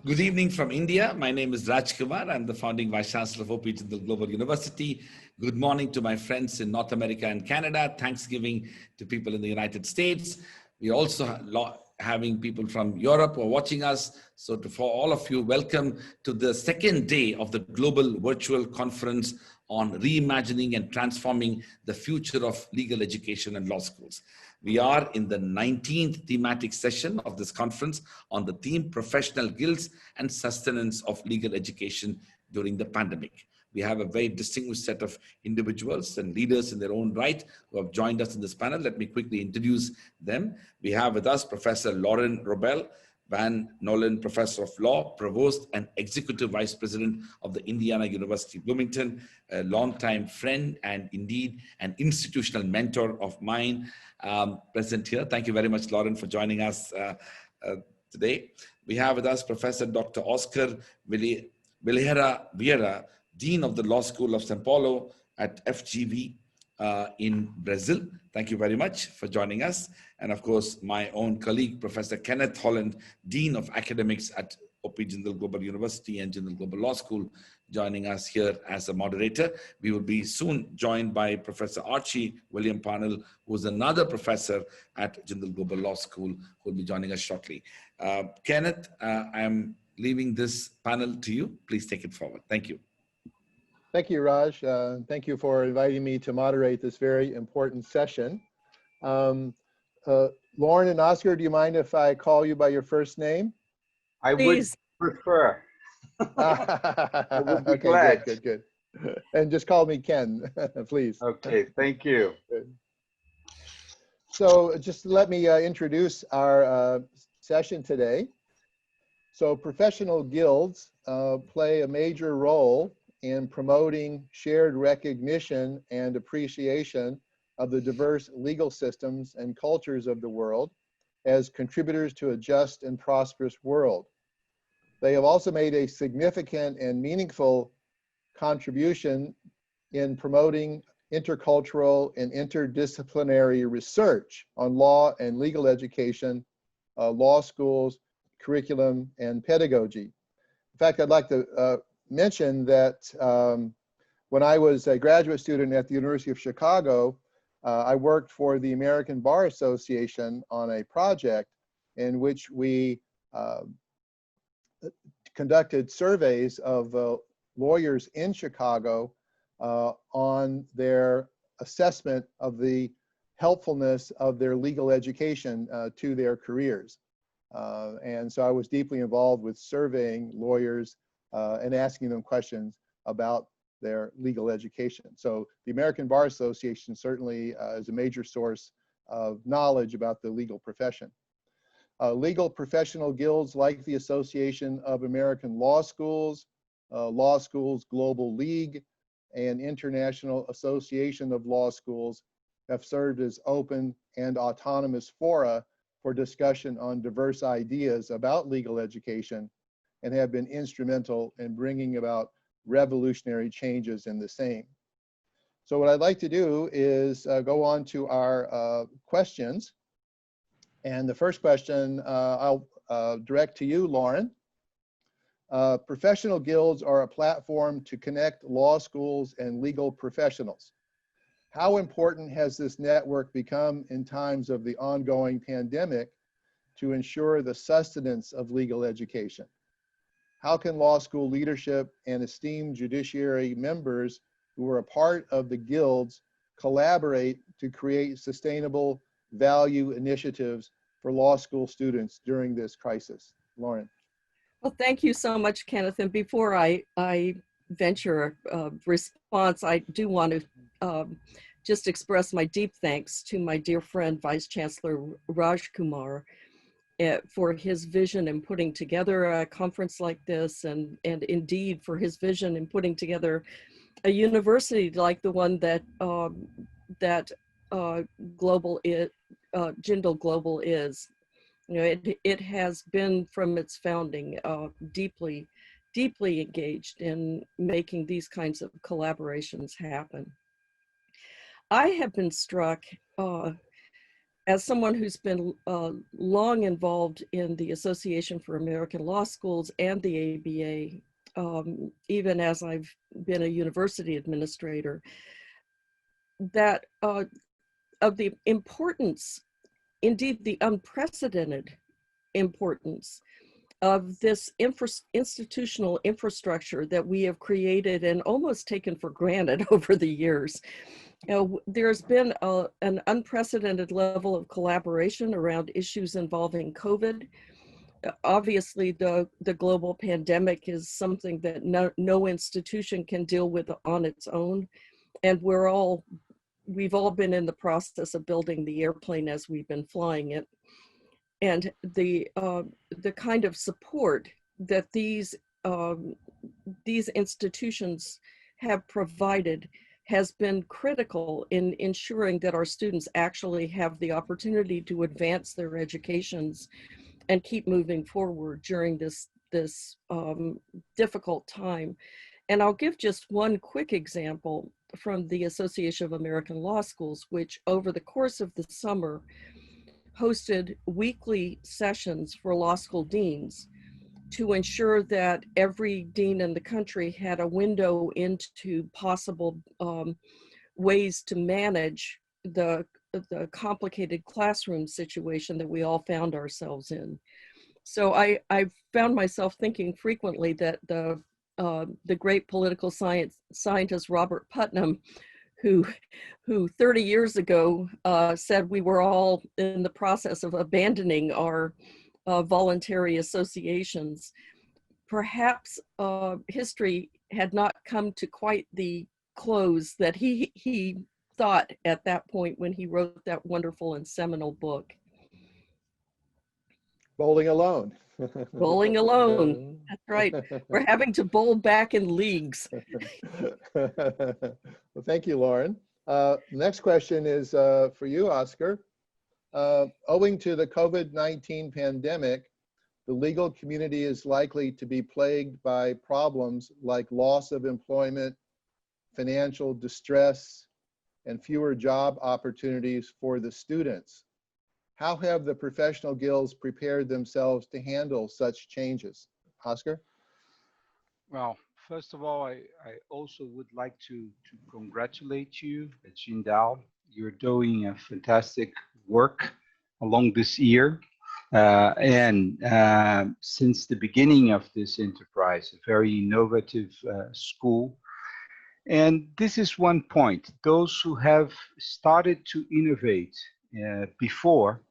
Good evening from India. My name is Raj Kumar. I'm the founding Vice Chancellor of Jindal Global University. Good morning to my friends in North America and Canada. Thanksgiving to people in the United States. We also having people from Europe who are watching us. So for all of you, welcome to the second day of the Global Virtual Conference on Reimagining and Transforming the Future of Legal Education and Law Schools. We are in the 19th thematic session of this conference on the theme Professional Guilds and Sustenance of Legal Education during the pandemic. We have a very distinguished set of individuals and leaders in their own right who have joined us in this panel. Let me quickly introduce them. We have with us Professor Lauren ROBEL, Van Nolan Professor of Law, Provost and Executive Vice President of the Indiana University Bloomington, a longtime friend and indeed an institutional mentor of mine, present here. Thank you very much, Lauren, for joining us today. We have with us Professor Dr. Oscar VIEIRA, Dean of the Law School of São Paulo at FGV in Brazil. Thank you very much for joining us. And of course, my own colleague, Professor Kenneth Holland, Dean of Academics at Jindal Global University and Jindal Global Law School, joining us here as a moderator. We will be soon joined by Professor ARCHIE William PARNELL, who is another professor at Jindal Global Law School, who will be joining us shortly. Kenneth, I am leaving this panel to you. Please take it forward. Thank you. Thank you, Raj. Thank you for inviting me to moderate this very important session. Lauren and Oscar, do you mind if I call you by your first name? I would prefer. I would be glad. Good. And just call me Ken, please. Okay, thank you. Good. So just let me introduce our session today. So professional guilds play a major role in promoting shared recognition and appreciation of the diverse legal systems and cultures of the world as contributors to a just and prosperous world. They have also made a significant and meaningful contribution in promoting intercultural and interdisciplinary research on law and legal education, law schools, curriculum, and pedagogy. In fact, I'd like to mention that when I was a graduate student at the University of Chicago, I worked for the American Bar Association on a project in which we conducted surveys of lawyers in Chicago on their assessment of the helpfulness of their legal education to their careers. And so I was deeply involved with surveying lawyers and asking them questions about their legal education. So the American Bar Association certainly is a major source of knowledge about the legal profession. Legal professional guilds like the Association of American Law Schools Global League, and International Association of Law Schools have served as open and autonomous fora for discussion on diverse ideas about legal education and have been instrumental in bringing about revolutionary changes in the same. So what I'd like to do is go on to our questions. And the first question I'll direct to you, Lauren. Professional guilds are a platform to connect law schools and legal professionals. How important has this network become in times of the ongoing pandemic to ensure the sustenance of legal education? How can law school leadership and esteemed judiciary members who are a part of the guilds collaborate to create sustainable value initiatives for law school students during this crisis? Lauren. Well, thank you so much, Kenneth. And before I venture a response, I do want to just express my deep thanks to my dear friend, Vice Chancellor Raj Kumar, for his vision in putting together a conference like this, and indeed for his vision in putting together a university like the one that Jindal Global is. You know, it has been from its founding deeply engaged in making these kinds of collaborations happen. I have been struck as someone who's been long involved in the Association for American Law Schools and the ABA, even as I've been a university administrator, that of the importance, indeed the unprecedented importance of this institutional infrastructure that we have created and almost taken for granted over the years. You know, there's been an unprecedented level of collaboration around issues involving COVID. Obviously, the global pandemic is something that no institution can deal with on its own. And we've all been in the process of building the airplane as we've been flying it. And the kind of support that these institutions have provided has been critical in ensuring that our students actually have the opportunity to advance their educations and keep moving forward during this difficult time. And I'll give just one quick example from the Association of American Law Schools, which over the course of the summer hosted weekly sessions for law school deans to ensure that every dean in the country had a window into possible ways to manage the complicated classroom situation that we all found ourselves in. So I found myself thinking frequently that the great political scientist Robert Putnam, who 30 years ago said we were all in the process of abandoning our voluntary associations, perhaps history had not come to quite the close that he thought at that point when he wrote that wonderful and seminal book. Bowling alone. Bowling alone, that's right. We're having to bowl back in leagues. Well, thank you, Lauren. Next question is for you, Oscar. Owing to the COVID-19 pandemic, the legal community is likely to be plagued by problems like loss of employment, financial distress, and fewer job opportunities for the students. How have the professional guilds prepared themselves to handle such changes? Oscar? Well, first of all, I also would like to congratulate you at Jindal. You're doing a fantastic work along this year. Since the beginning of this enterprise, a very innovative school. And this is one point. Those who have started to innovate before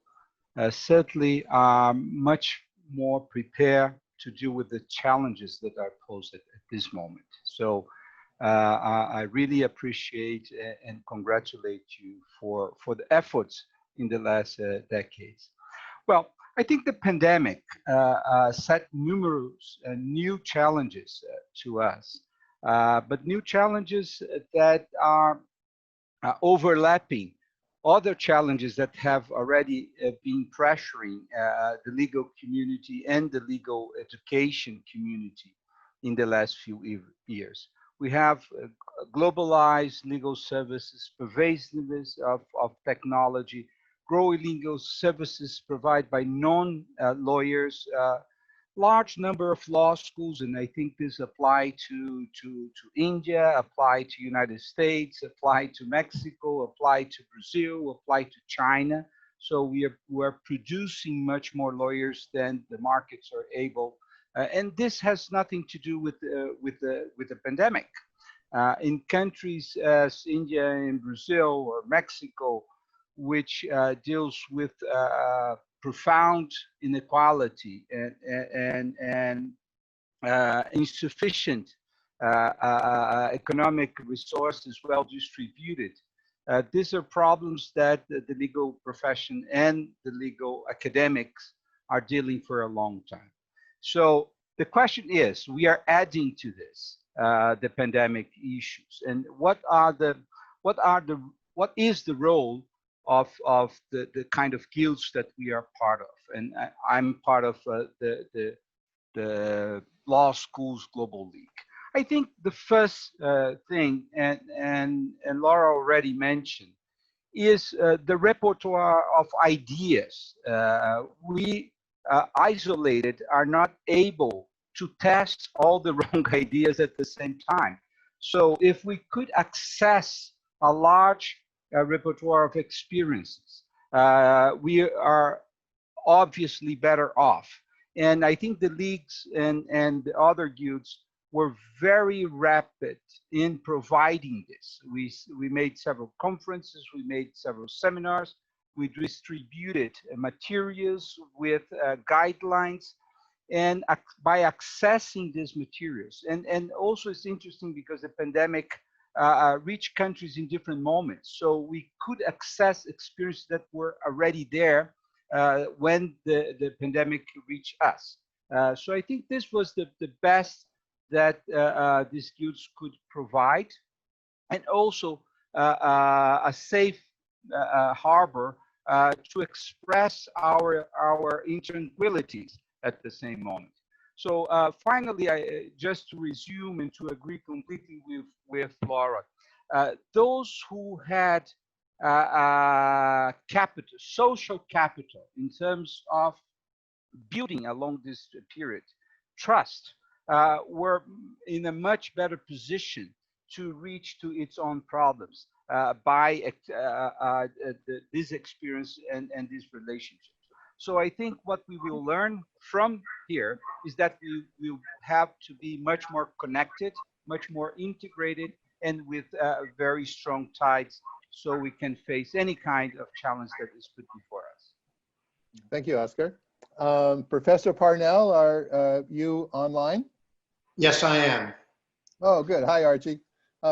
certainly are much more prepared to deal with the challenges that are posed at this moment. So I really appreciate and congratulate you for the efforts in the last decades. Well, I think the pandemic set numerous new challenges to us, but new challenges that are overlapping other challenges that have already been pressuring the legal community and the legal education community in the last few years. We have globalized legal services, pervasiveness of technology, growing legal services provided by non-lawyers, large number of law schools, and I think this apply to India, apply to United States, apply to Mexico, apply to Brazil, apply to China. So we're producing much more lawyers than the markets are able, and this has nothing to do with the pandemic. In countries as India and Brazil or Mexico, which deals with profound inequality and insufficient economic resources well distributed. These are problems that the legal profession and the legal academics are dealing for a long time. So the question is, we are adding to this the pandemic issues, and what is the role of the kind of guilds that we are part of? And I'm part of the Law Schools Global League. I think the first thing, and Laura already mentioned, is the repertoire of ideas. We isolated are not able to test all the wrong ideas at the same time. So if we could access a large repertoire of experiences, we are obviously better off. And I think the leagues and the other guilds were very rapid in providing this. We made several conferences, we made several seminars, we distributed materials with guidelines, and by accessing these materials. And also it's interesting because the pandemic reached countries in different moments. So we could access experiences that were already there when the pandemic reached us. So I think this was the best that these guilds could provide, and also a safe harbor to express our intranquilities at the same moment. So finally, just to resume and to agree completely with Laura, those who had capital, social capital, in terms of building along this period, trust, were in a much better position to reach to its own problems by this experience and these relationships. So I think what we will learn from here is that we will have to be much more connected, much more integrated, and with very strong ties, so we can face any kind of challenge that is put before us. Thank you, Oscar. Professor Parnell, are you online? Yes, I am. Oh, good. Hi, Archie.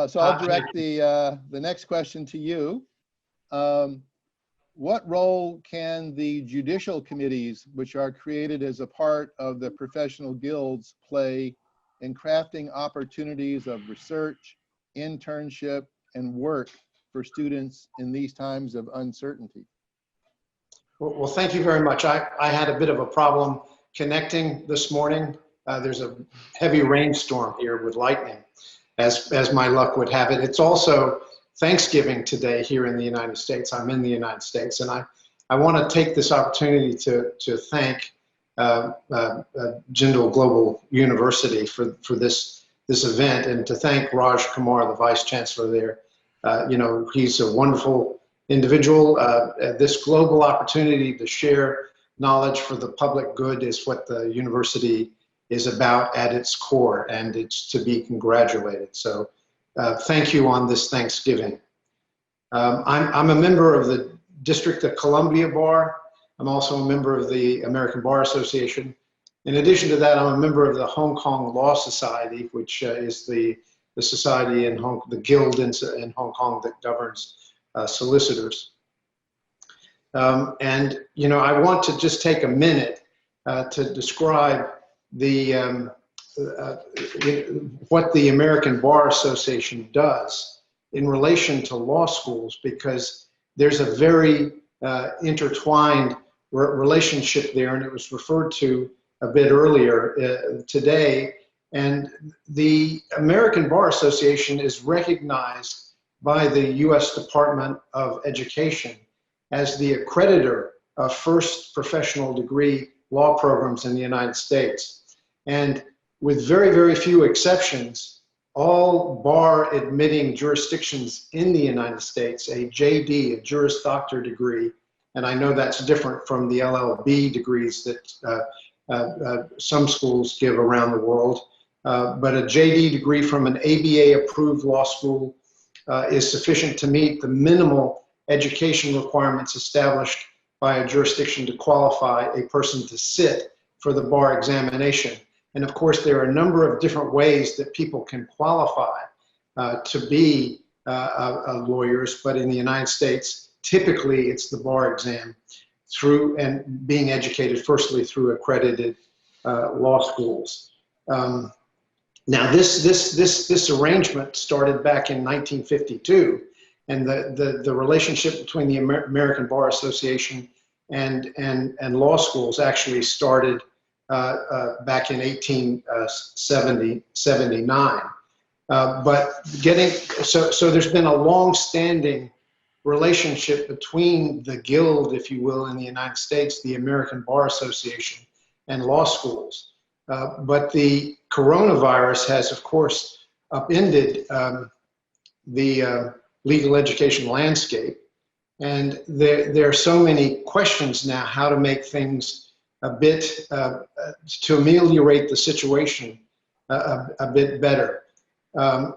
So I'll direct the next question to you. What role can the judicial committees, which are created as a part of the professional guilds, play in crafting opportunities of research, internship, and work for students in these times of uncertainty? Well, thank you very much. I had a bit of a problem connecting this morning. There's a heavy rainstorm here with lightning, as my luck would have it. It's also Thanksgiving today here in the United States. I'm in the United States, and I want to take this opportunity to thank Jindal Global University for this event, and to thank Raj Kumar, the Vice Chancellor there. You know, he's a wonderful individual. This global opportunity to share knowledge for the public good is what the university is about at its core, and it's to be congratulated. So thank you on this Thanksgiving. I'm a member of the District of Columbia Bar. I'm also a member of the American Bar Association. In addition to that, I'm a member of the Hong Kong Law Society, which is the society in the guild in Hong Kong that governs solicitors. And, you know, I want to just take a minute to describe what the American Bar Association does in relation to law schools, because there's a very intertwined relationship there, and it was referred to a bit earlier today. And the American Bar Association is recognized by the U.S. Department of Education as the accreditor of first professional degree law programs in the United States. And with very, very few exceptions, all bar admitting jurisdictions in the United States, a JD, a Juris Doctor degree, and I know that's different from the LLB degrees that some schools give around the world, but a JD degree from an ABA approved law school is sufficient to meet the minimal education requirements established by a jurisdiction to qualify a person to sit for the bar examination. And of course, there are a number of different ways that people can qualify to be lawyers, but in the United States, typically it's the bar exam through and being educated firstly through accredited law schools. Now this arrangement started back in 1952, and the relationship between the American Bar Association and law schools actually started back in 1879. But so there's been a long-standing relationship between the guild, if you will, in the United States, the American Bar Association, and law schools. But the coronavirus has, of course, upended the legal education landscape. And there are so many questions now how to make things a bit, to ameliorate the situation a bit better.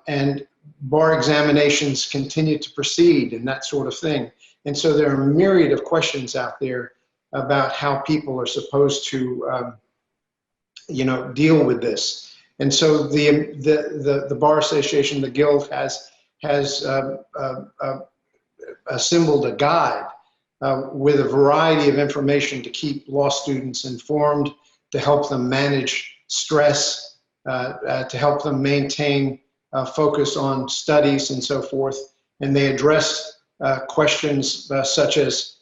And bar examinations continue to proceed and that sort of thing. And so there are a myriad of questions out there about how people are supposed to, you know, deal with this. And so the Bar Association, the Guild, has assembled a guide with a variety of information to keep law students informed, to help them manage stress, to help them maintain focus on studies and so forth. And they address questions such as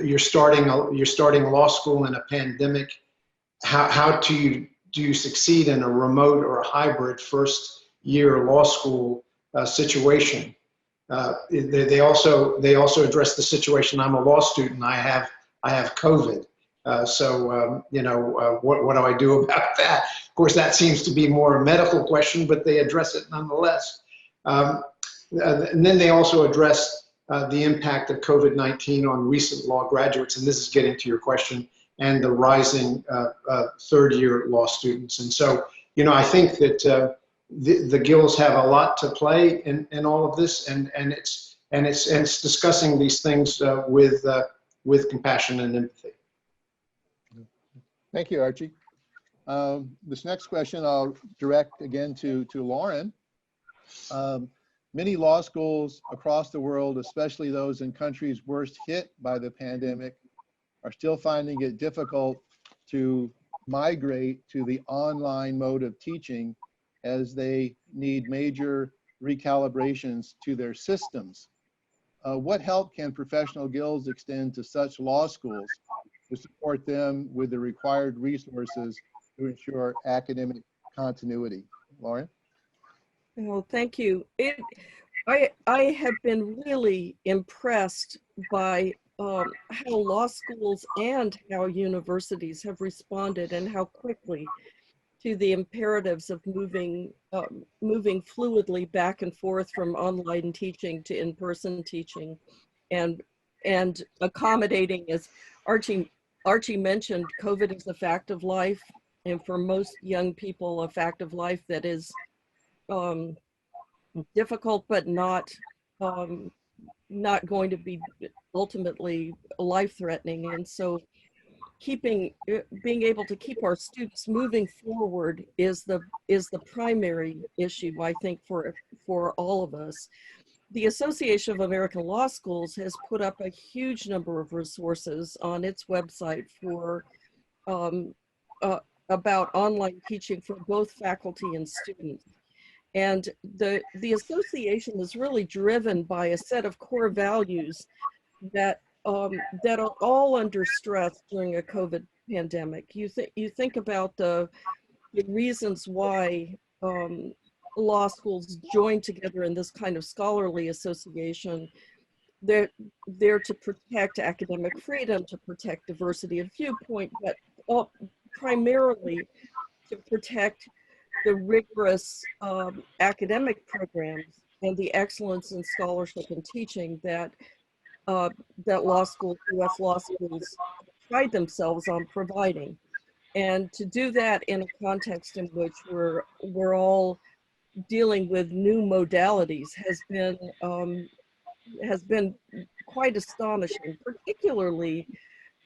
you're starting law school in a pandemic. How do you succeed in a remote or a hybrid first year law school situation? They also address the situation. I'm a law student. I have COVID. You know, what do I do about that? Of course, that seems to be more a medical question, but they address it nonetheless. And then they also address the impact of COVID-19 on recent law graduates, and this is getting to your question, and the rising third-year law students. And so, you know, I think that the guilds have a lot to play in all of this, and it's discussing these things with compassion and empathy. Thank you, Archie. This next question I'll direct again to Lauren. Many law schools across the world, especially those in countries worst hit by the pandemic, are still finding it difficult to migrate to the online mode of teaching, as they need major recalibrations to their systems. What help can professional guilds extend to such law schools to support them with the required resources to ensure academic continuity? Lauren? Well, thank you. I have been really impressed by how law schools and how universities have responded, and how quickly, to the imperatives of moving fluidly back and forth from online teaching to in-person teaching, and accommodating, as Archie mentioned, COVID is a fact of life, and for most young people, a fact of life that is difficult, but not going to be ultimately life-threatening. And so being able to keep our students moving forward is the primary issue, I think, for all of us. The Association of American Law Schools has put up a huge number of resources on its website for about online teaching for both faculty and students. And the association is really driven by a set of core values that are all under stress during a COVID pandemic. You think about the reasons why law schools join together in this kind of scholarly association. They're there to protect academic freedom, to protect diversity of viewpoint, but primarily to protect the rigorous academic programs and the excellence in scholarship and teaching that law schools, U.S. law schools, pride themselves on providing. And to do that in a context in which we're all dealing with new modalities has been quite astonishing, particularly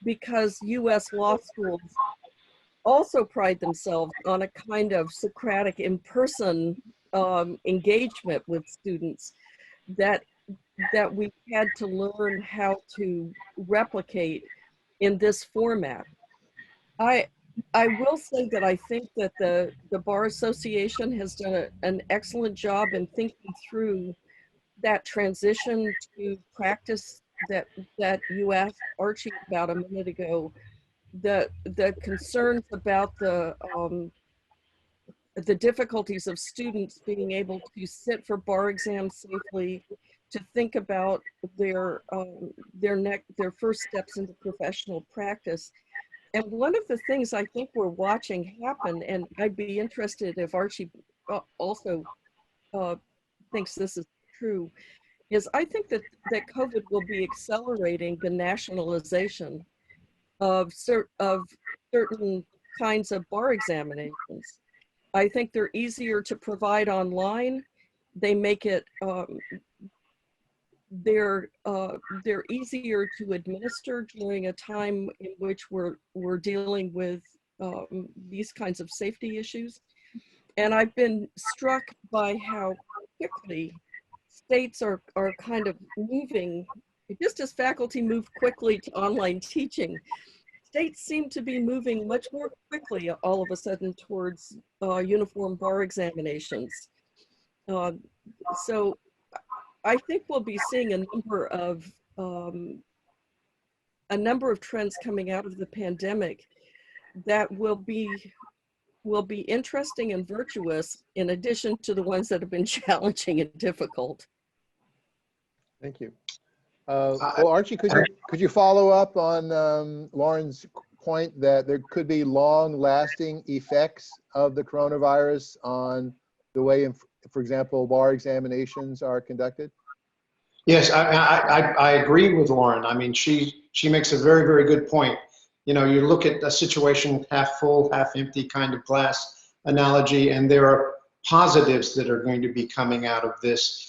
because U.S. law schools also pride themselves on a kind of Socratic in-person engagement with students that we had to learn how to replicate in this format. I will say that I think that the Bar Association has done an excellent job in thinking through that transition to practice that you asked Archie about a minute ago. The concerns about the difficulties of students being able to sit for bar exams safely, to think about their first steps into professional practice. And one of the things I think we're watching happen, and I'd be interested if Archie also thinks this is true, is I think that COVID will be accelerating the nationalization of certain kinds of bar examinations. I think they're easier to provide online. They make it, they're easier to administer during a time in which we're dealing with these kinds of safety issues. And I've been struck by how quickly states are kind of moving, just as faculty move quickly to online teaching, states seem to be moving much more quickly all of a sudden towards uniform bar examinations. So I think we'll be seeing a number of trends coming out of the pandemic that will be interesting and virtuous, in addition to the ones that have been challenging and difficult. Thank you. Well, Archie, could you follow up on Lauren's point that there could be long-lasting effects of the coronavirus on the way, for example, bar examinations are conducted? Yes, I agree with Lauren. I mean, she makes a very, very good point. You know, you look at a situation half full, half empty kind of glass analogy, and there are positives that are going to be coming out of this.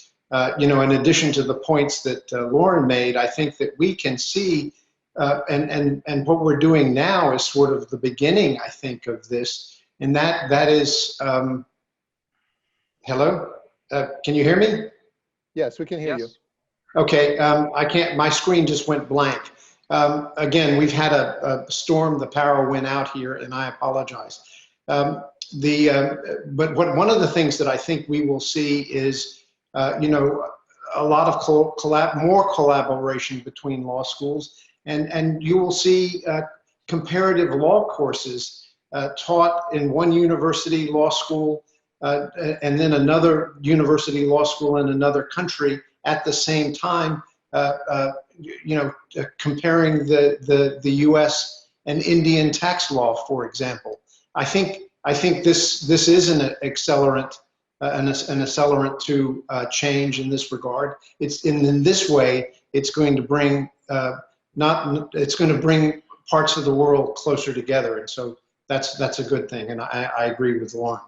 You know, in addition to the points that Lauren made, I think that we can see, and what we're doing now is sort of the beginning, I think, of this, and that is, hello? Can you hear me? Yes, we can hear you. Okay, I can't, my screen just went blank. Again, we've had a storm, the power went out here, and I apologize. But one of the things that I think we will see is, you know, a lot of more collaboration between law schools, and you will see comparative law courses taught in one university law school and then another university law school in another country at the same time, you know, comparing the U.S. and Indian tax law, for example. I think this is an accelerant, an accelerant to change in this regard. It's in this way, it's going to bring it's going to bring parts of the world closer together, and so that's a good thing. And I agree with Lauren.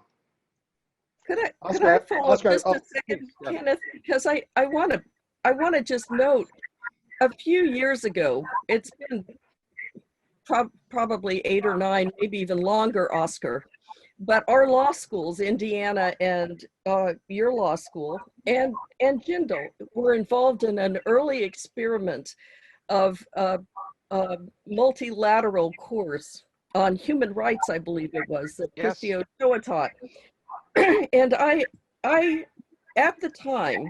Could I follow up just a second, Kenneth? Because I want to just note, a few years ago, it's been probably 8 or 9, maybe even longer, Oscar, but our law schools, Indiana and your law school, and Jindal, were involved in an early experiment of a multilateral course on human rights, I believe it was, that Christy Ochoa taught. And I, at the time,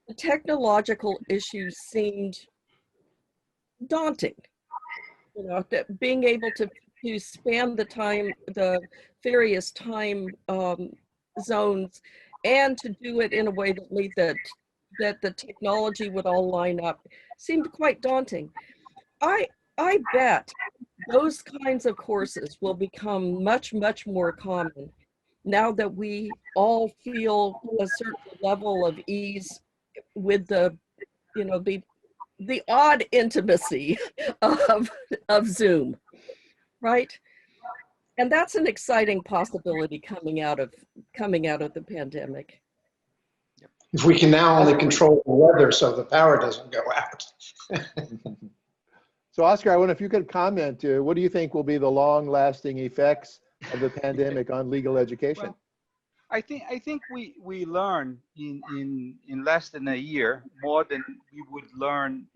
the technological issues seemed daunting. You know, being able to span the time, the various time zones, and to do it in a way that made that the technology would all line up seemed quite daunting. I bet those kinds of courses will become much, much more common now that we all feel a certain level of ease with the, you know, the odd intimacy of Zoom, right? And that's an exciting possibility coming out of the pandemic. If we can now only control the weather so the power doesn't go out. So Oscar, I wonder if you could comment, what do you think will be the long-lasting effects of the pandemic on legal education? Well, I think we learn in less than a year more than we would learn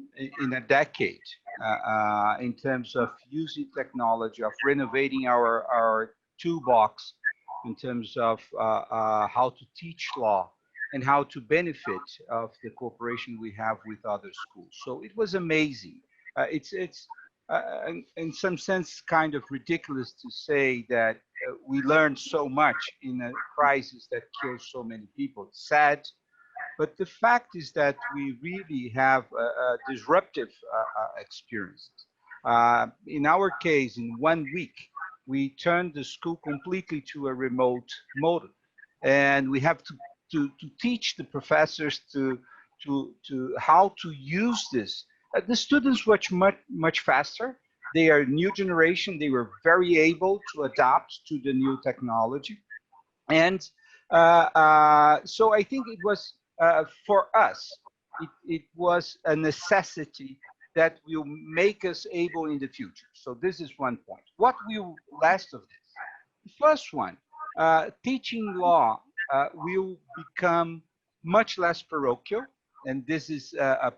in a decade in terms of using technology, of renovating our toolbox in terms of how to teach law and how to benefit of the cooperation we have with other schools. So it was amazing. It's in some sense kind of ridiculous to say that we learned so much in a crisis that kills so many people. It's sad, But the fact is that we really have disruptive experiences. In our case, in 1 week, we turned the school completely to a remote model. And we have to teach the professors to how to use this. The students were much faster. They are new generation. They were very able to adapt to the new technology. And so I think it was, for us, it was a necessity that will make us able in the future. So this is one point. What will last of this? The first one, teaching law will become much less parochial. And this is a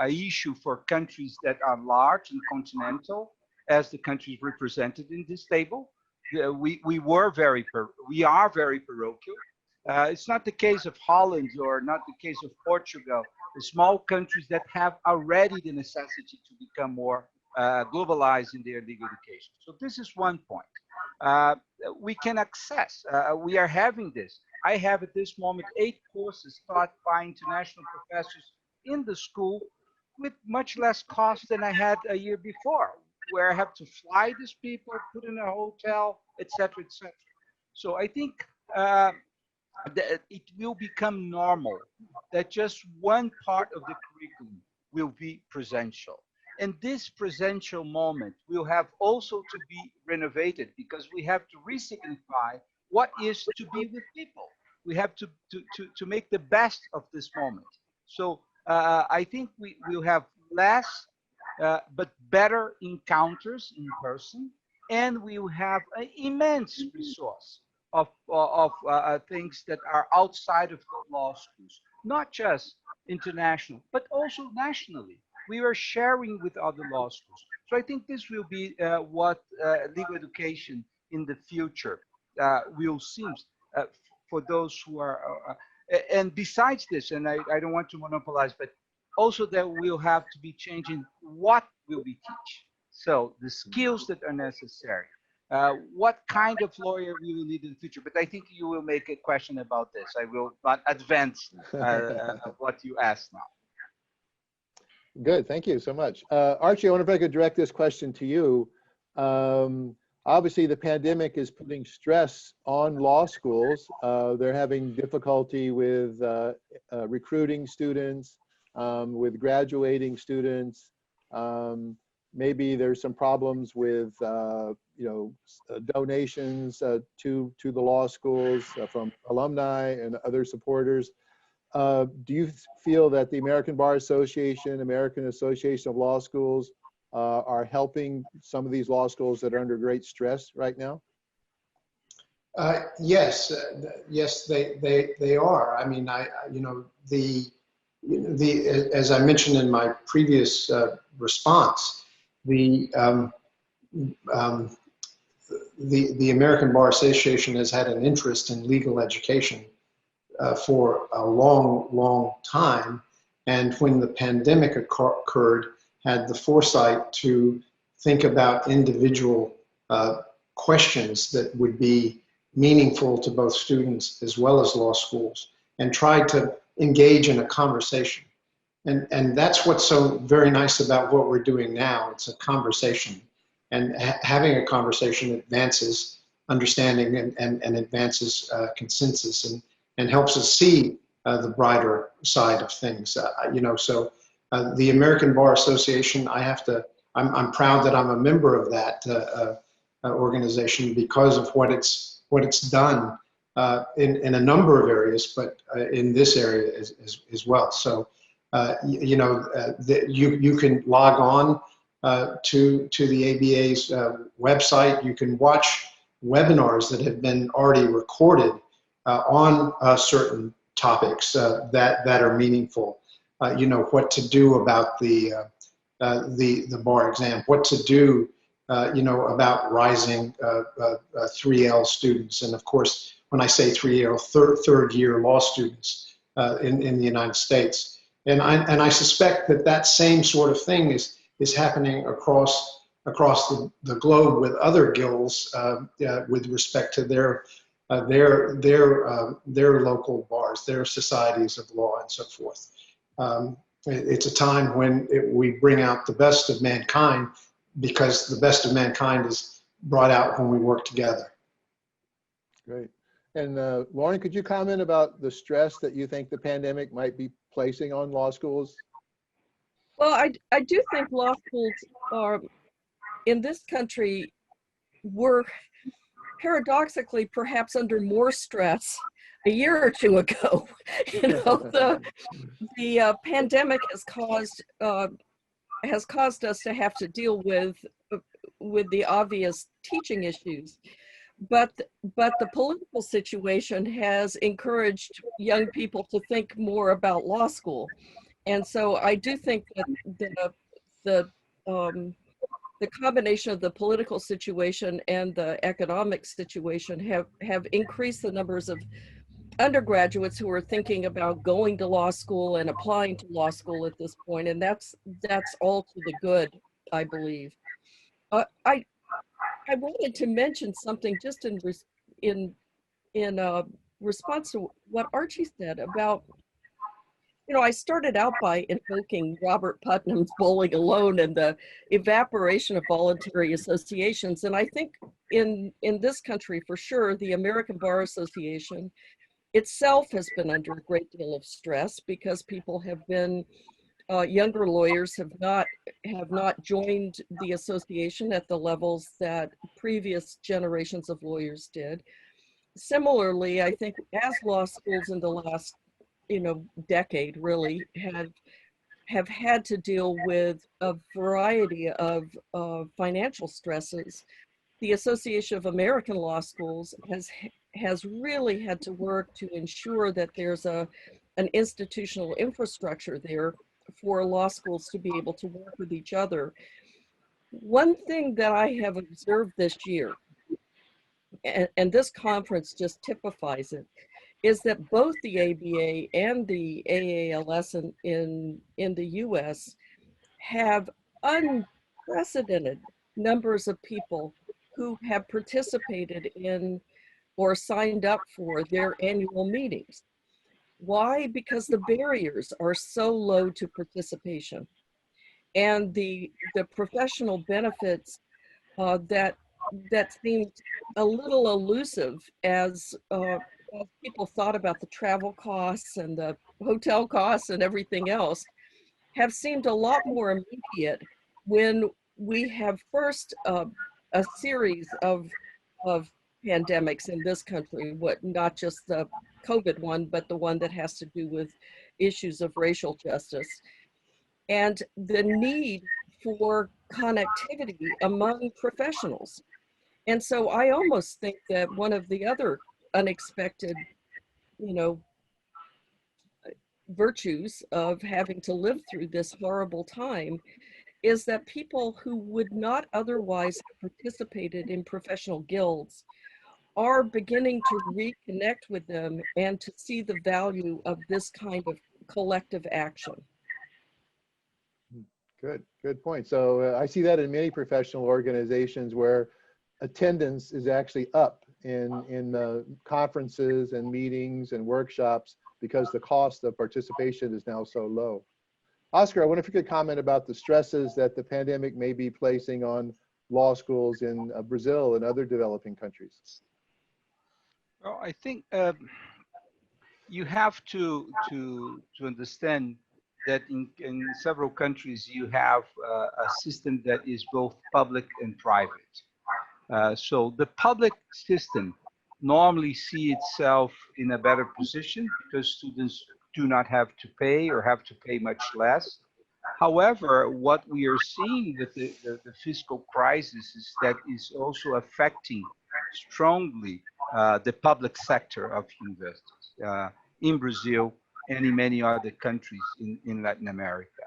issue for countries that are large and continental, as the countries represented in this table. We are very parochial. It's not the case of Holland or not the case of Portugal, the small countries that have already the necessity to become more globalized in their legal education. So this is one point. We can access, we are having this. I have at this moment 8 courses taught by international professors in the school with much less cost than I had a year before, where I have to fly these people, put in a hotel, etc., etc. So I think that it will become normal that just one part of the curriculum will be presential. And this presential moment will have also to be renovated, because we have to re-signify what is to be with people. We have to make the best of this moment. So I think we will have less but better encounters in person, and we will have an immense resource of things that are outside of law schools, not just international, but also nationally. We are sharing with other law schools. So I think this will be what legal education in the future will seem for those who are, and besides this, and I don't want to monopolize, but also that we'll have to be changing what will we teach. So the skills that are necessary, what kind of lawyer we will need in the future. But I think you will make a question about this. I will not advance what you asked now. Good, thank you so much. Archie, I wonder if I could direct this question to you. Obviously, the pandemic is putting stress on law schools. They're having difficulty with recruiting students, with graduating students. Maybe there's some problems with donations to the law schools from alumni and other supporters. Do you feel that the American Bar Association, American Association of Law Schools are helping some of these law schools that are under great stress right now? Yes, yes, they are. I mean, as I mentioned in my previous response, the American Bar Association has had an interest in legal education for a long time, and when the pandemic occurred, had the foresight to think about individual questions that would be meaningful to both students as well as law schools, and tried to engage in a conversation. And that's what's so very nice about what we're doing now. It's a conversation, and having a conversation advances understanding and advances consensus, and helps us see the brighter side of things. So the American Bar Association, I'm proud that I'm a member of that organization because of what it's done in a number of areas, but in this area as well. So you can log on to the ABA's website. You can watch webinars that have been already recorded on certain topics that are meaningful. What to do about the bar exam, what to do about rising 3L students, and of course, when I say 3L, third year law students in the United States. And I suspect that same sort of thing is happening across the globe with other guilds with respect to their their local bars, their societies of law, and so forth. It's a time when we bring out the best of mankind, because the best of mankind is brought out when we work together. Great. And Lauren, could you comment about the stress that you think the pandemic might be placing on law schools? Well, I do think law schools are, in this country, were paradoxically perhaps under more stress a year or two ago. You know, the pandemic has caused us to have to deal with the obvious teaching issues, but the political situation has encouraged young people to think more about law school, and so I do think that the combination of the political situation and the economic situation have increased the numbers of undergraduates who are thinking about going to law school and applying to law school at this point, and that's all to the good, I believe. I wanted to mention something just in response to what Archie said about, you know, I started out by invoking Robert Putnam's Bowling Alone and the evaporation of voluntary associations. And I think in this country, for sure, the American Bar Association itself has been under a great deal of stress because people have been, younger lawyers have not joined the association at the levels that previous generations of lawyers did. Similarly, I think as law schools in the last, you know, decade really have had to deal with a variety of financial stresses, the Association of American Law Schools has really had to work to ensure that there's an institutional infrastructure there for law schools to be able to work with each other. One thing that I have observed this year, and this conference just typifies it, is that both the ABA and the AALS in the US have unprecedented numbers of people who have participated in or signed up for their annual meetings. Why? Because the barriers are so low to participation, and the professional benefits that seemed a little elusive as people thought about the travel costs and the hotel costs and everything else, have seemed a lot more immediate when we have first a series of pandemics in this country, not just the COVID one, but the one that has to do with issues of racial justice, and the need for connectivity among professionals. And so I almost think that one of the other unexpected, you know, virtues of having to live through this horrible time is that people who would not otherwise have participated in professional guilds are beginning to reconnect with them and to see the value of this kind of collective action. Good point. So I see that in many professional organizations where attendance is actually up in conferences and meetings and workshops because the cost of participation is now so low. Oscar, I wonder if you could comment about the stresses that the pandemic may be placing on law schools in Brazil and other developing countries. Well, I think you have to understand that in several countries you have a system that is both public and private. So the public system normally see itself in a better position because students do not have to pay or have to pay much less. However, what we are seeing with the fiscal crisis is that is also affecting strongly the public sector of universities in Brazil and in many other countries in Latin America.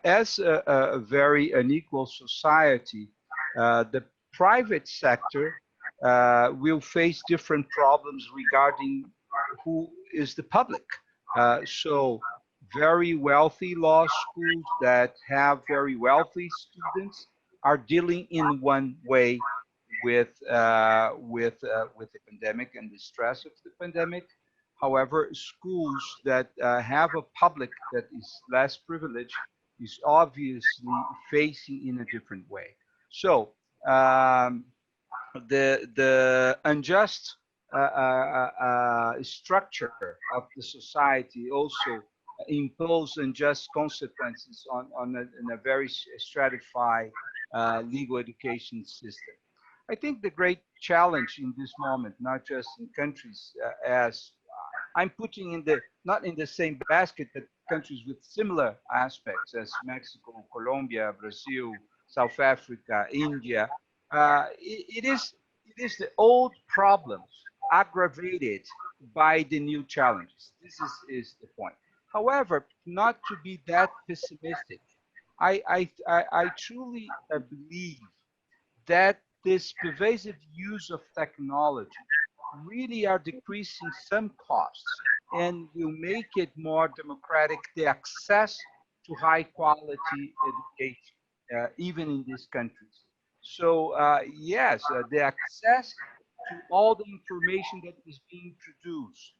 As a very unequal society, the private sector will face different problems regarding who is the public. So very wealthy law schools that have very wealthy students are dealing in one way the pandemic and the stress of the pandemic. However, schools that have a public that is less privileged is obviously facing in a different way. So the unjust structure of the society also impose unjust consequences on a very stratified legal education system. I think the great challenge in this moment, not just in countries as I'm putting in the, not in the same basket, but countries with similar aspects as Mexico, Colombia, Brazil, South Africa, India, it is the old problems aggravated by the new challenges. This is the point. However, not to be that pessimistic, I truly believe that this pervasive use of technology really are decreasing some costs and will make it more democratic, the access to high quality education, even in these countries. So yes, the access to all the information that is being produced,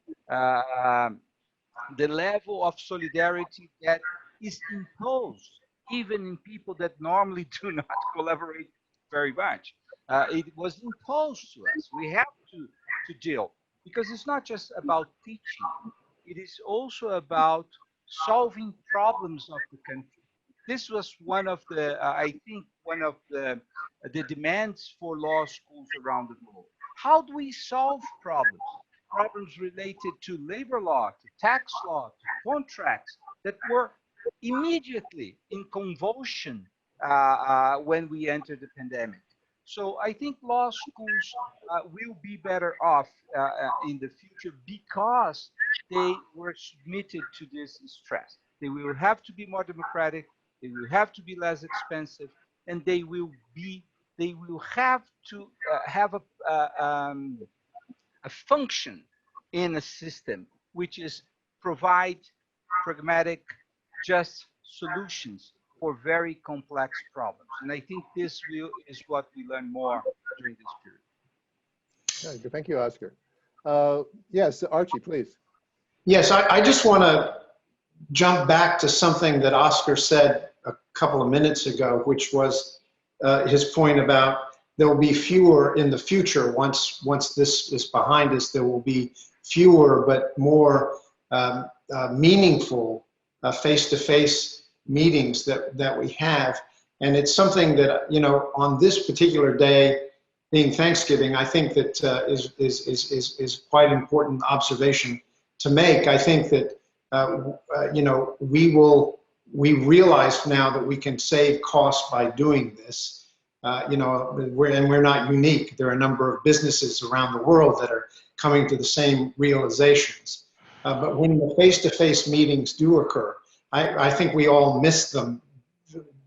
the level of solidarity that is imposed even in people that normally do not collaborate very much. It was imposed to us. We have to deal, because it's not just about teaching. It is also about solving problems of the country. This was one of the, I think, one of the demands for law schools around the world. How do we solve problems? Problems related to labor law, to tax law, to contracts that were immediately in convulsion when we entered the pandemic. So I think law schools will be better off in the future because they were submitted to this stress. They will have to be more democratic, they will have to be less expensive, and they will have to have a function in a system which is provide pragmatic, just solutions for very complex problems. And I think this is what we learn more during this period. Thank you, Oscar. Yes, Archie, please. Yes, I just want to jump back to something that Oscar said a couple of minutes ago, which was his point about there will be fewer in the future. Once this is behind us, there will be fewer but more meaningful face-to-face meetings that we have. And it's something that, you know, on this particular day, being Thanksgiving, I think that is quite an important observation to make. I think that, you know, we realize now that we can save costs by doing this. You know, we're not unique. There are a number of businesses around the world that are coming to the same realizations. But when the face-to-face meetings do occur, I think we all miss them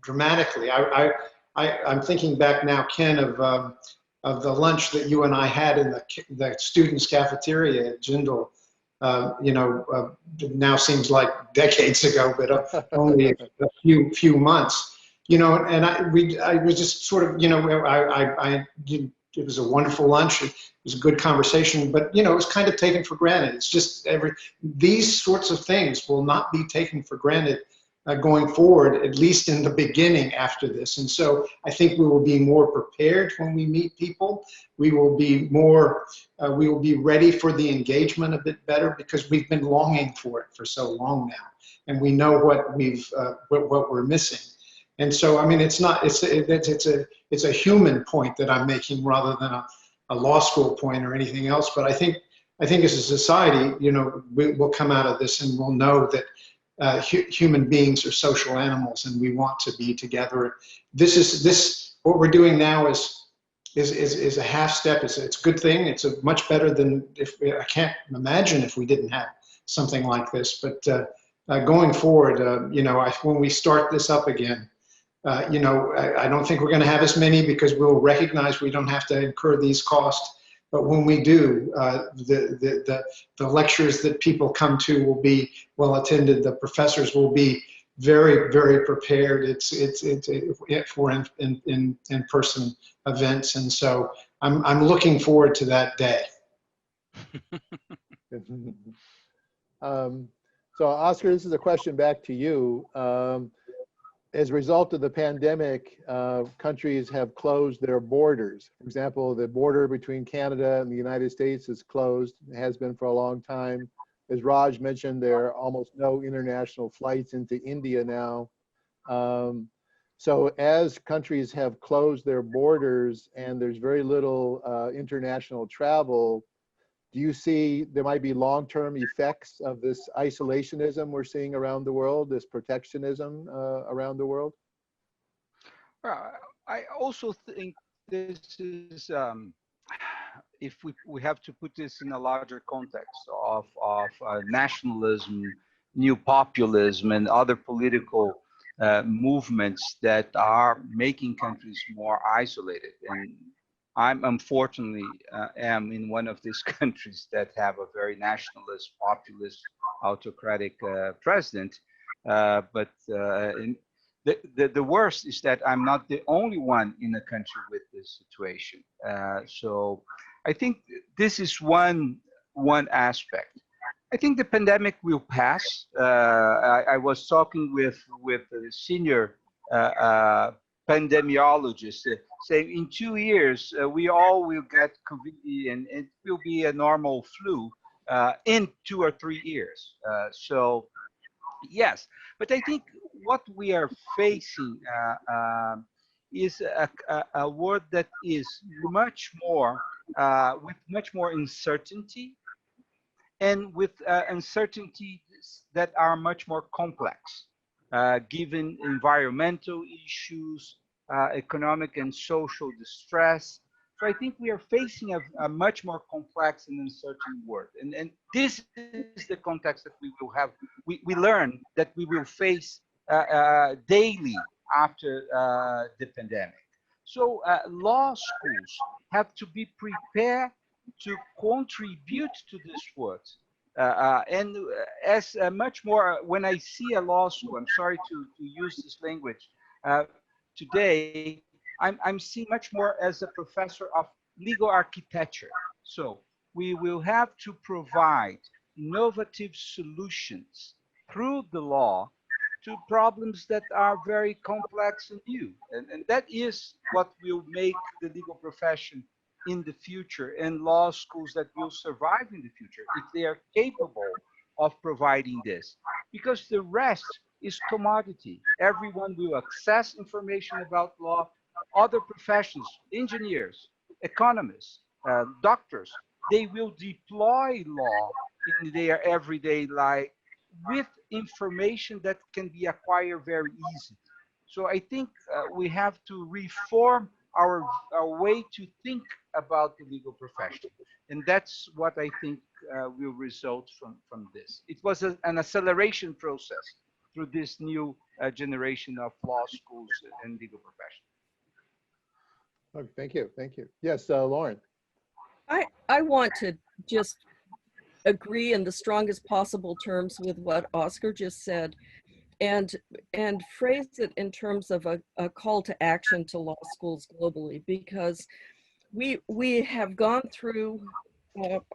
dramatically. I'm thinking back now, Ken, of the lunch that you and I had in the students' cafeteria at Jindal. You know, now seems like decades ago, but only a few months. You know, and I was just sort of, you know, it was a wonderful lunch. It was a good conversation, but you know, it was kind of taken for granted. It's just these sorts of things will not be taken for granted going forward, at least in the beginning after this. And so I think we will be more prepared when we meet people. We will be more, we will be ready for the engagement a bit better because we've been longing for it for so long now, and we know what we're missing. And so, I mean, it's a human point that I'm making rather than a law school point or anything else. But I think as a society, you know, we'll come out of this and we'll know that human beings are social animals and we want to be together. What we're doing now is a half step. It's a good thing. It's a much better than I can't imagine if we didn't have something like this. But going forward, you know, when we start this up again, you know, I don't think we're going to have as many because we'll recognize we don't have to incur these costs. But when we do, the lectures that people come to will be well attended. The professors will be very, very prepared. It's for in-person events, and so I'm looking forward to that day. So Oscar, this is a question back to you. As a result of the pandemic, countries have closed their borders. For example, the border between Canada and the United States is closed, has been for a long time. As Raj mentioned, there are almost no international flights into India now. So as countries have closed their borders and there's very little international travel, do you see there might be long-term effects of this isolationism we're seeing around the world, this protectionism around the world? I also think this is, if we have to put this in a larger context of nationalism, new populism, and other political movements that are making countries more isolated. And I'm unfortunately am in one of these countries that have a very nationalist, populist, autocratic president. But the worst is that I'm not the only one in the country with this situation. So I think this is one aspect. I think the pandemic will pass. I was talking with a senior pandemiologist saying in 2 years we all will get COVID and it will be a normal flu in 2 or 3 years. So yes, but I think what we are facing is a world that is much more with much more uncertainty, and with uncertainties that are much more complex, given environmental issues, economic and social distress. So I think we are facing a much more complex and uncertain world. And this is the context that we will have. We learn that we will face daily after the pandemic. So law schools have to be prepared to contribute to this world. And as much more, when I see a law school, I'm sorry to use this language, today, I'm seeing much more as a professor of legal architecture. So we will have to provide innovative solutions through the law to problems that are very complex and new. And that is what will make the legal profession in the future, and law schools that will survive in the future if they are capable of providing this. Because the rest is commodity. Everyone will access information about law. Other professions, engineers, economists, doctors, they will deploy law in their everyday life with information that can be acquired very easily. So I think we have to reform our way to think about the legal profession. And that's what I think will result from this. It was an acceleration process through this new generation of law schools and legal profession. Okay, thank you, thank you. Yes, Lauren. I want to just agree in the strongest possible terms with what Oscar just said, and phrase it in terms of a call to action to law schools globally, because we have gone through,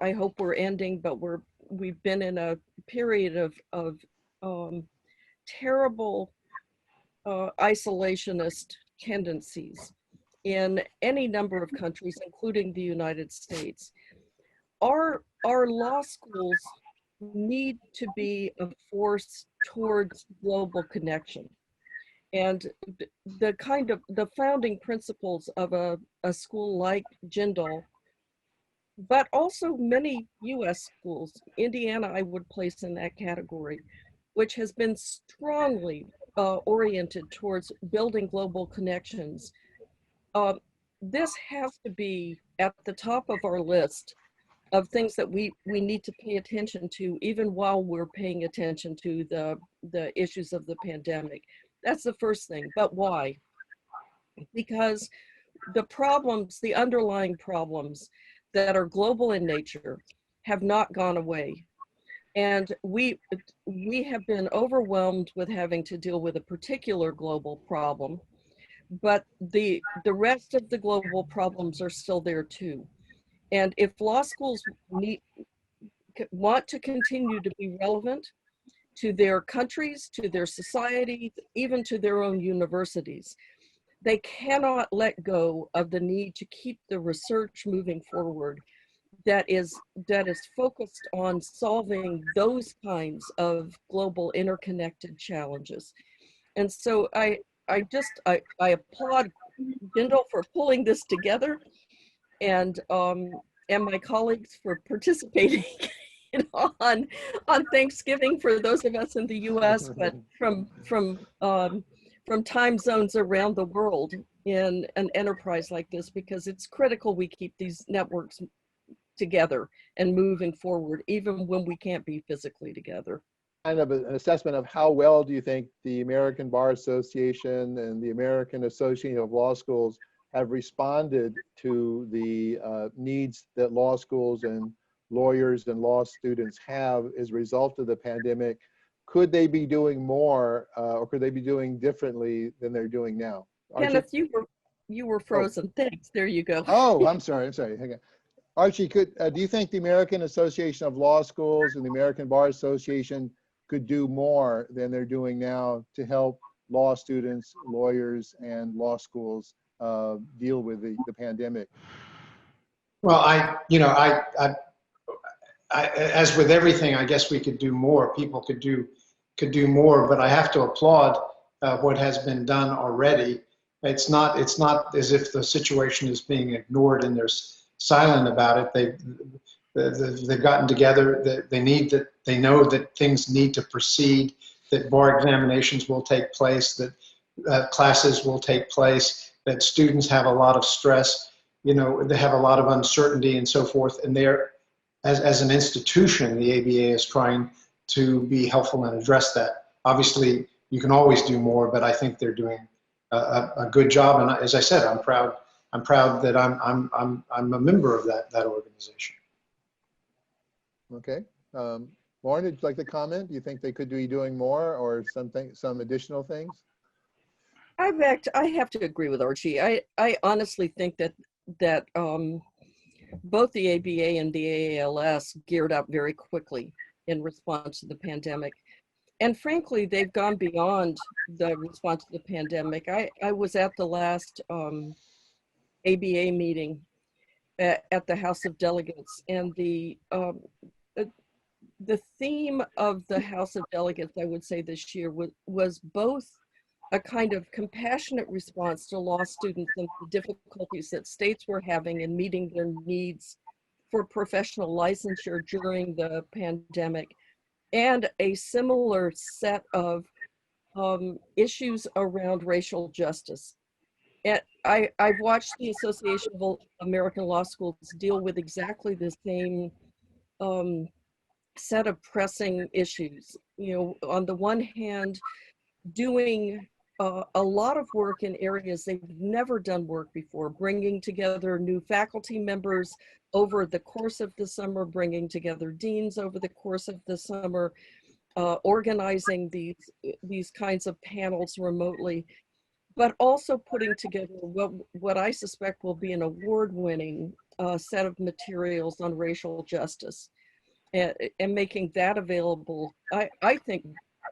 I hope we're ending, but we've been in a period of terrible isolationist tendencies in any number of countries, including the United States. Our law schools need to be a force towards global connection. And the founding principles of a school like Jindal, but also many US schools, Indiana I would place in that category, which has been strongly oriented towards building global connections. This has to be at the top of our list of things that we need to pay attention to, even while we're paying attention to the issues of the pandemic. That's the first thing. But why? Because the problems, the underlying problems that are global in nature have not gone away. And we have been overwhelmed with having to deal with a particular global problem, but the rest of the global problems are still there too. And if law schools want to continue to be relevant to their countries, to their societies, even to their own universities, they cannot let go of the need to keep the research moving forward that is focused on solving those kinds of global interconnected challenges. And so I applaud Jindal for pulling this together, and my colleagues for participating on Thanksgiving for those of us in the U.S., but from time zones around the world in an enterprise like this, because it's critical we keep these networks together and moving forward, even when we can't be physically together. Kind of an assessment of how well do you think the American Bar Association and the American Association of Law Schools have responded to the needs that law schools and lawyers and law students have as a result of the pandemic? Could they be doing more, or could they be doing differently than they're doing now? Archie? Kenneth, you were frozen. Oh. Thanks. There you go. Oh, I'm sorry. Hang on. Archie, do you think the American Association of Law Schools and the American Bar Association could do more than they're doing now to help law students, lawyers, and law schools deal with the pandemic? Well, as with everything, I guess we could do more. People could do more, but I have to applaud what has been done already. It's not as if the situation is being ignored and they're silent about it. They've gotten together. They know that things need to proceed, that bar examinations will take place, that classes will take place, that students have a lot of stress. They have a lot of uncertainty and so forth. And they're, as an institution, the ABA is trying to be helpful and address that. Obviously, you can always do more, but I think they're doing a good job. And as I said, I'm proud that I'm a member of that organization. Okay. Lauren, would you like to comment? Do you think they could be doing more or some additional things? I have to agree with Archie. I honestly think that both the ABA and the AALS geared up very quickly in response to the pandemic. And frankly, they've gone beyond the response to the pandemic. I was at the last ABA meeting at the House of Delegates, and the theme of the House of Delegates, I would say this year, was both a kind of compassionate response to law students and the difficulties that states were having in meeting their needs for professional licensure during the pandemic, and a similar set of issues around racial justice. And I've watched the Association of American Law Schools deal with exactly the same set of pressing issues. On the one hand, doing a lot of work in areas they've never done work before, bringing together new faculty members over the course of the summer, bringing together deans over the course of the summer, organizing these kinds of panels remotely, but also putting together what I suspect will be an award-winning set of materials on racial justice, and making that available, I think,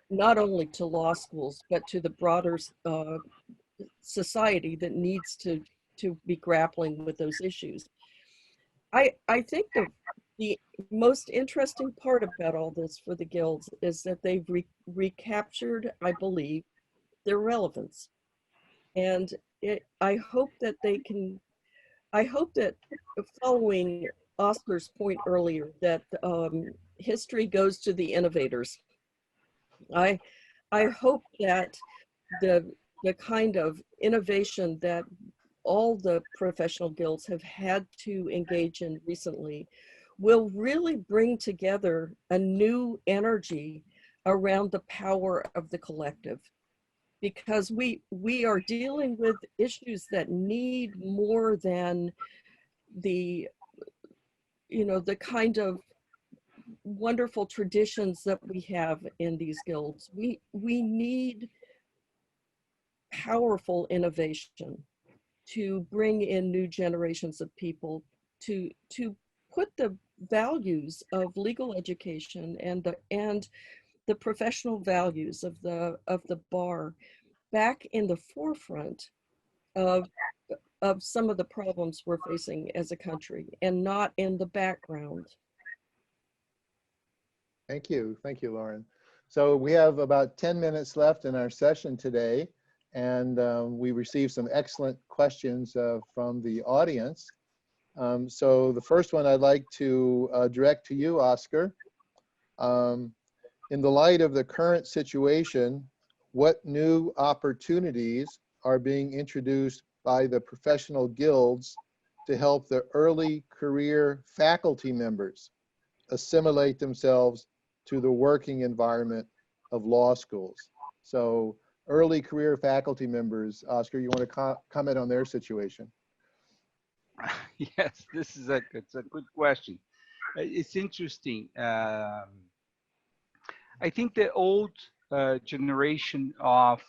not only to law schools, but to the broader society that needs to be grappling with those issues. I think the most interesting part about all this for the guilds is that they've recaptured, I believe, their relevance. And I hope that following Oscar's point earlier, that history goes to the innovators. I hope that the kind of innovation that all the professional guilds have had to engage in recently will really bring together a new energy around the power of the collective, because we are dealing with issues that need more than the kind of wonderful traditions that we have in these guilds. We need powerful innovation to bring in new generations of people to put the values of legal education and the professional values of the bar back in the forefront of some of the problems we're facing as a country, and not in the background. Thank you, Lauren. So we have about 10 minutes left in our session today, and we received some excellent questions from the audience. So the first one I'd like to direct to you, Oscar. In the light of the current situation, what new opportunities are being introduced by the professional guilds to help the early career faculty members assimilate themselves to the working environment of law schools? So early career faculty members, Oscar, you want to comment on their situation? Yes, it's a good question. It's interesting. I think the old generation of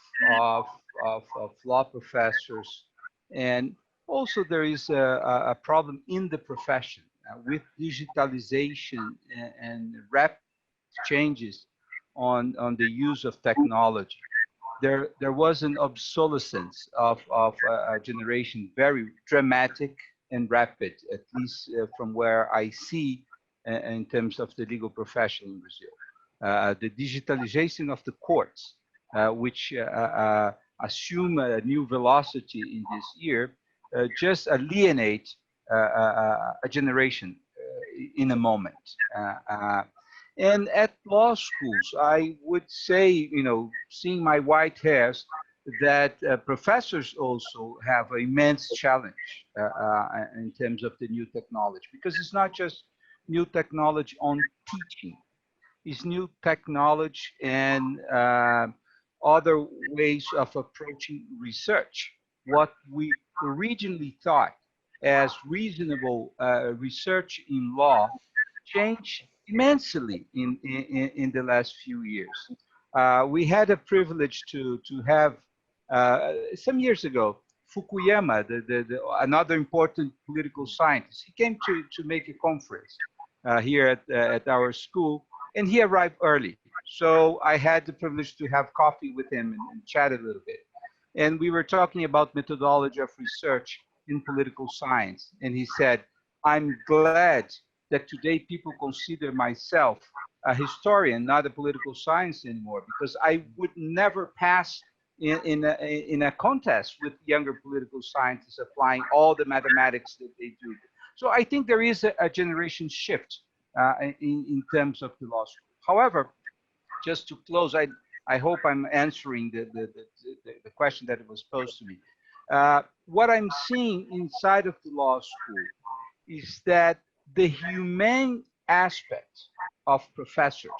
law professors, and also there is a problem in the profession with digitalization and rapid changes on the use of technology. There was an obsolescence of a generation, very dramatic and rapid, at least from where I see in terms of the legal profession in Brazil. The digitalization of the courts, which assume a new velocity in this year, just alienate a generation in a moment. And at law schools, I would say, seeing my white hairs, that professors also have an immense challenge in terms of the new technology, because it's not just new technology on teaching, it's new technology and other ways of approaching research. What we originally thought as reasonable research in law changed immensely in the last few years. We had a privilege to have, some years ago, Fukuyama, another important political scientist. He came to make a conference here at our school, and he arrived early. So I had the privilege to have coffee with him and chat a little bit. And we were talking about methodology of research in political science. And he said, I'm glad that today people consider myself a historian, not a political science anymore, because I would never pass in a contest with younger political scientists applying all the mathematics that they do. So I think there is a generation shift in terms of the law school. However, just to close, I hope I'm answering the question that was posed to me. What I'm seeing inside of the law school is that the humane aspect of professors,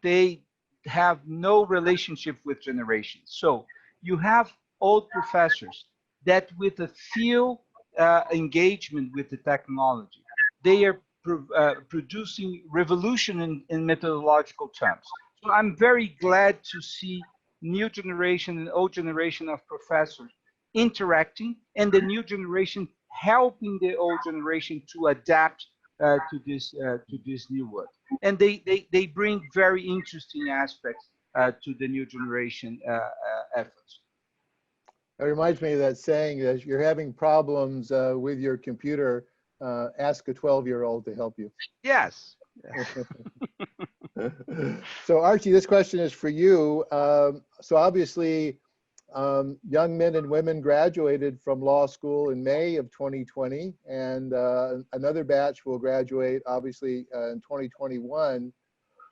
they have no relationship with generations. So you have old professors that with a few engagement with the technology, they are producing revolution in methodological terms. So I'm very glad to see new generation and old generation of professors interacting, and the new generation helping the old generation to adapt to this new world. And they bring very interesting aspects to the new generation efforts. It reminds me of that saying that you're having problems with your computer, ask a 12-year-old to help you. Yes. So Archie, this question is for you. So obviously, young men and women graduated from law school in May of 2020, and another batch will graduate obviously in 2021.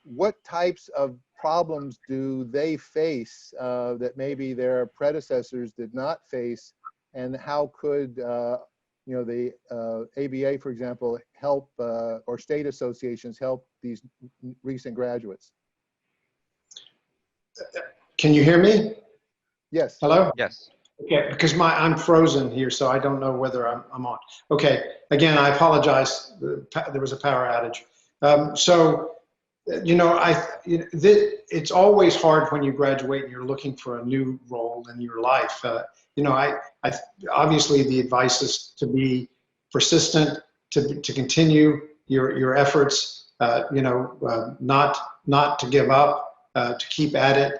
What types of problems do they face that maybe their predecessors did not face, and how could the ABA, for example, help, or state associations help these recent graduates? Can you hear me? Yes. Hello? Yes. Okay, because I'm frozen here, so I don't know whether I'm on. Okay, again, I apologize. There was a power outage. So It's always hard when you graduate and you're looking for a new role in your life. Obviously the advice is to be persistent, to continue your efforts, not to give up, to keep at it,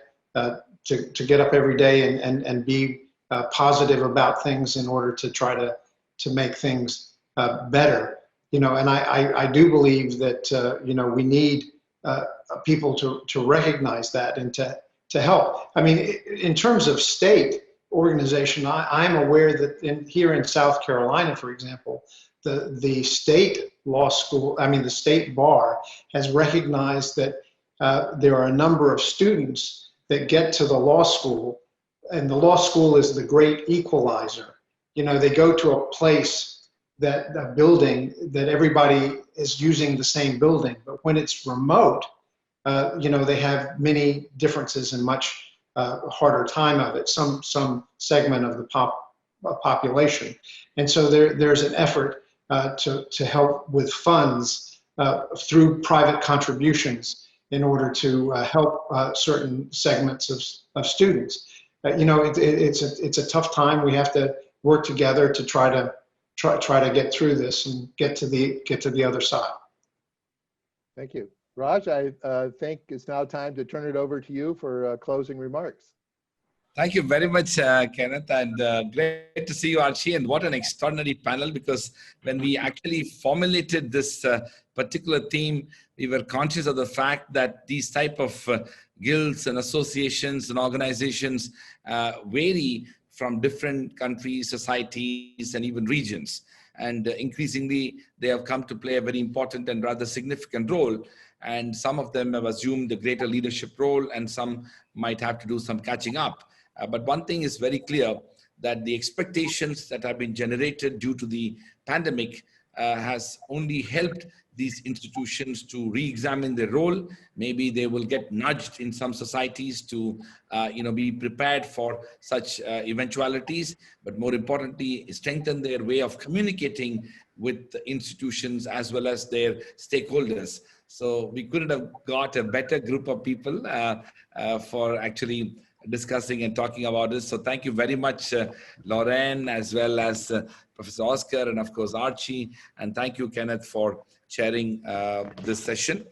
to get up every day and be positive about things in order to try to make things better. And I do believe that we need people to recognize that and to help. I mean, in terms of state organization, I'm aware that here in South Carolina, for example, the state law school, the state bar has recognized that there are a number of students that get to the law school, and the law school is the great equalizer. They go to a place, a building that everybody is using the same building, but when it's remote, they have many differences and much harder time of it, some segment of the population. And so there's an effort to help with funds through private contributions in order to help certain segments of students. It's a tough time. We have to work together to try to get through this and get to the other side. Thank you. Raj, I think it's now time to turn it over to you for closing remarks. Thank you very much, Kenneth, and great to see you, Archie. And what an extraordinary panel, because when we actually formulated this particular theme, we were conscious of the fact that these type of guilds and associations and organizations vary from different countries, societies, and even regions. And increasingly, they have come to play a very important and rather significant role. And some of them have assumed a greater leadership role, and some might have to do some catching up. But one thing is very clear, that the expectations that have been generated due to the pandemic has only helped these institutions to re-examine their role. Maybe they will get nudged in some societies to be prepared for such eventualities, but more importantly, strengthen their way of communicating with the institutions as well as their stakeholders. So we couldn't have got a better group of people for actually discussing and talking about this. So thank you very much, Lauren, as well as Professor Oscar, and of course, Archie. And thank you, Kenneth, for chairing this session.